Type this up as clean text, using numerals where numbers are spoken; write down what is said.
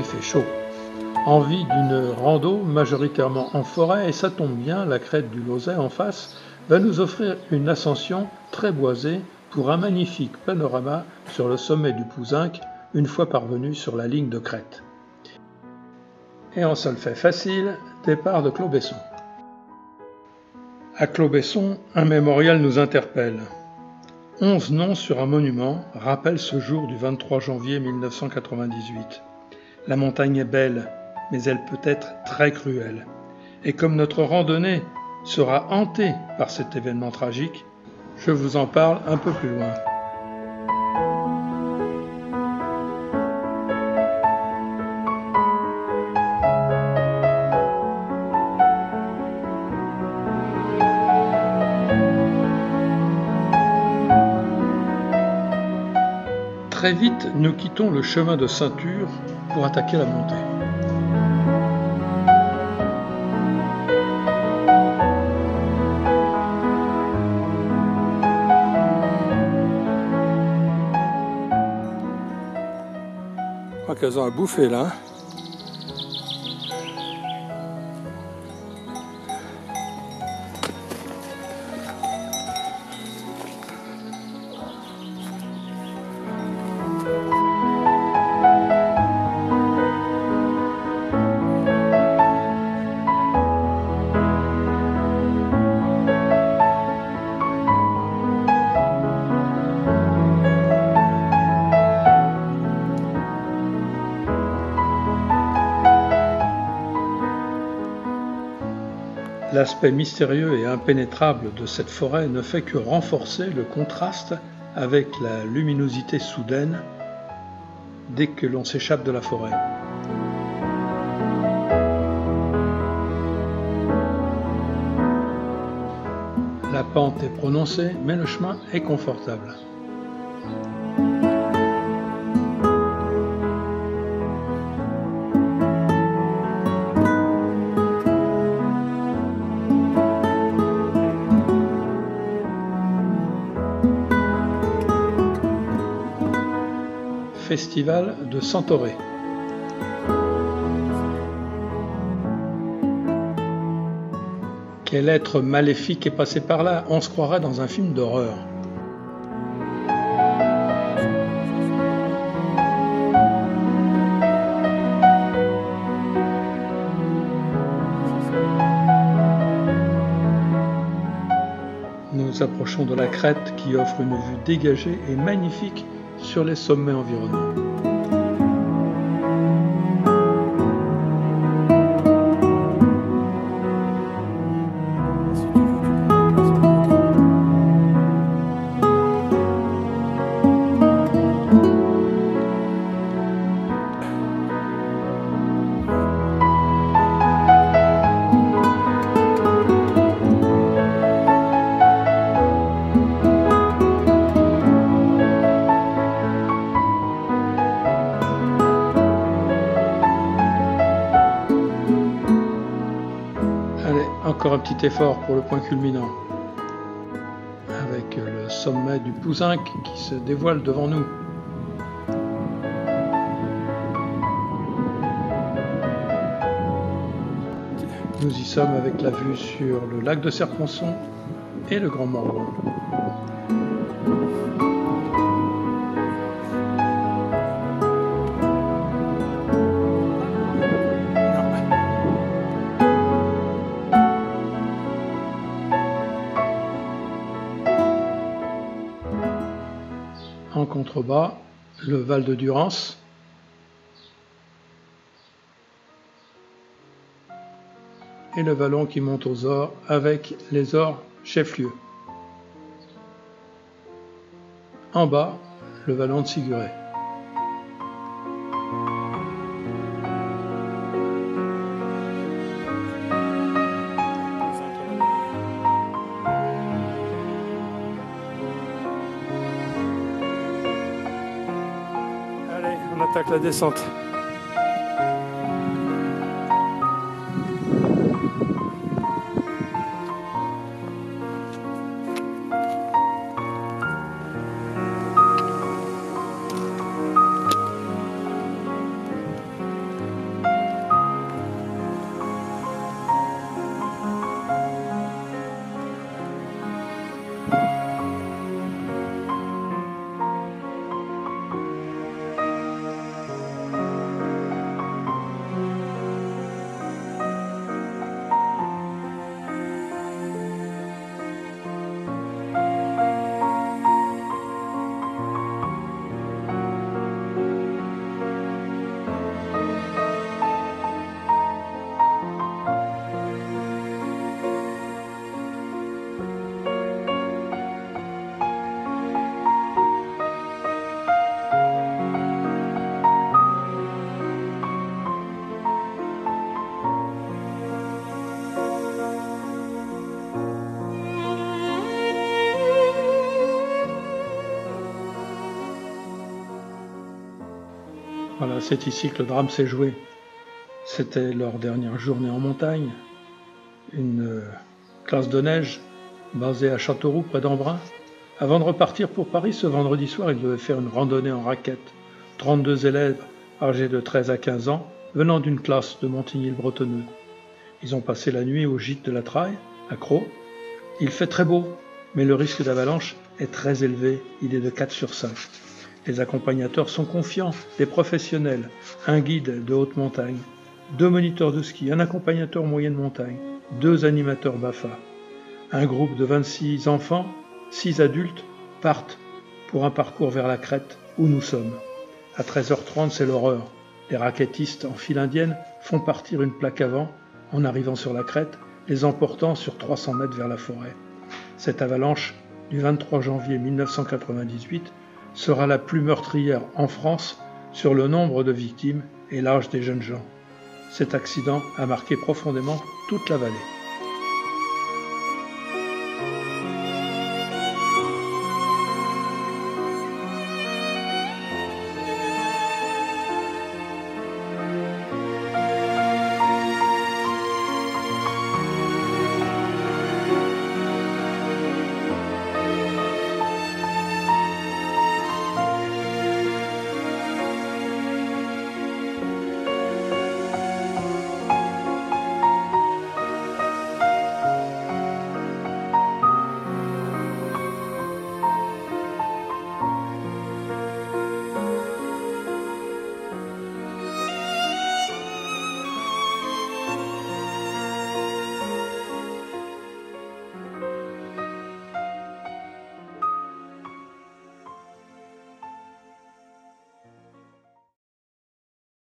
il fait chaud. Envie d'une rando majoritairement en forêt, et ça tombe bien, la crête du Lauzet en face va nous offrir une ascension très boisée pour un magnifique panorama sur le sommet du Pouzinc une fois parvenu sur la ligne de crête. Et en solfège facile, départ de Clos-Besson. À Clos-Besson, un mémorial nous interpelle. 11 noms sur un monument rappellent ce jour du 23 janvier 1998. La montagne est belle, mais elle peut être très cruelle. Et comme notre randonnée sera hantée par cet événement tragique, je vous en parle un peu plus loin. Très vite, nous quittons le chemin de ceinture pour attaquer la montée. Je crois qu'elles ont à bouffer là. L'aspect mystérieux et impénétrable de cette forêt ne fait que renforcer le contraste avec la luminosité soudaine dès que l'on s'échappe de la forêt. La pente est prononcée, mais le chemin est confortable. Festival de Santoré. Quel être maléfique est passé par là? On se croirait dans un film d'horreur. Nous approchons de la crête qui offre une vue dégagée et magnifique sur les sommets environnants. Encore un petit effort pour le point culminant, avec le sommet du Pouzinc qui se dévoile devant nous. Nous y sommes avec la vue sur le lac de Serponçon et le Grand Morgon. En contrebas, le Val de Durance, et le vallon qui monte aux Ors avec les Ors chef-lieu. En bas, le vallon de Siguret. Allez, on attaque la descente. Voilà, c'est ici que le drame s'est joué. C'était leur dernière journée en montagne. Une classe de neige basée à Châteauroux, près d'Embrun. Avant de repartir pour Paris ce vendredi soir, ils devaient faire une randonnée en raquette. 32 élèves âgés de 13 à 15 ans, venant d'une classe de Montigny-le-Bretonneux. Ils ont passé la nuit au gîte de la Traille, à Crau. Il fait très beau, mais le risque d'avalanche est très élevé, il est de 4 sur 5. Les accompagnateurs sont confiants, des professionnels, un guide de haute montagne, 2 moniteurs de ski, un accompagnateur moyenne montagne, 2 animateurs BAFA. Un groupe de 26 enfants, 6 adultes partent pour un parcours vers la crête où nous sommes. À 13h30, c'est l'horreur. Les raquettistes en file indienne font partir une plaque avant, en arrivant sur la crête, les emportant sur 300 mètres vers la forêt. Cette avalanche du 23 janvier 1998 sera la plus meurtrière en France sur le nombre de victimes et l'âge des jeunes gens. Cet accident a marqué profondément toute la vallée.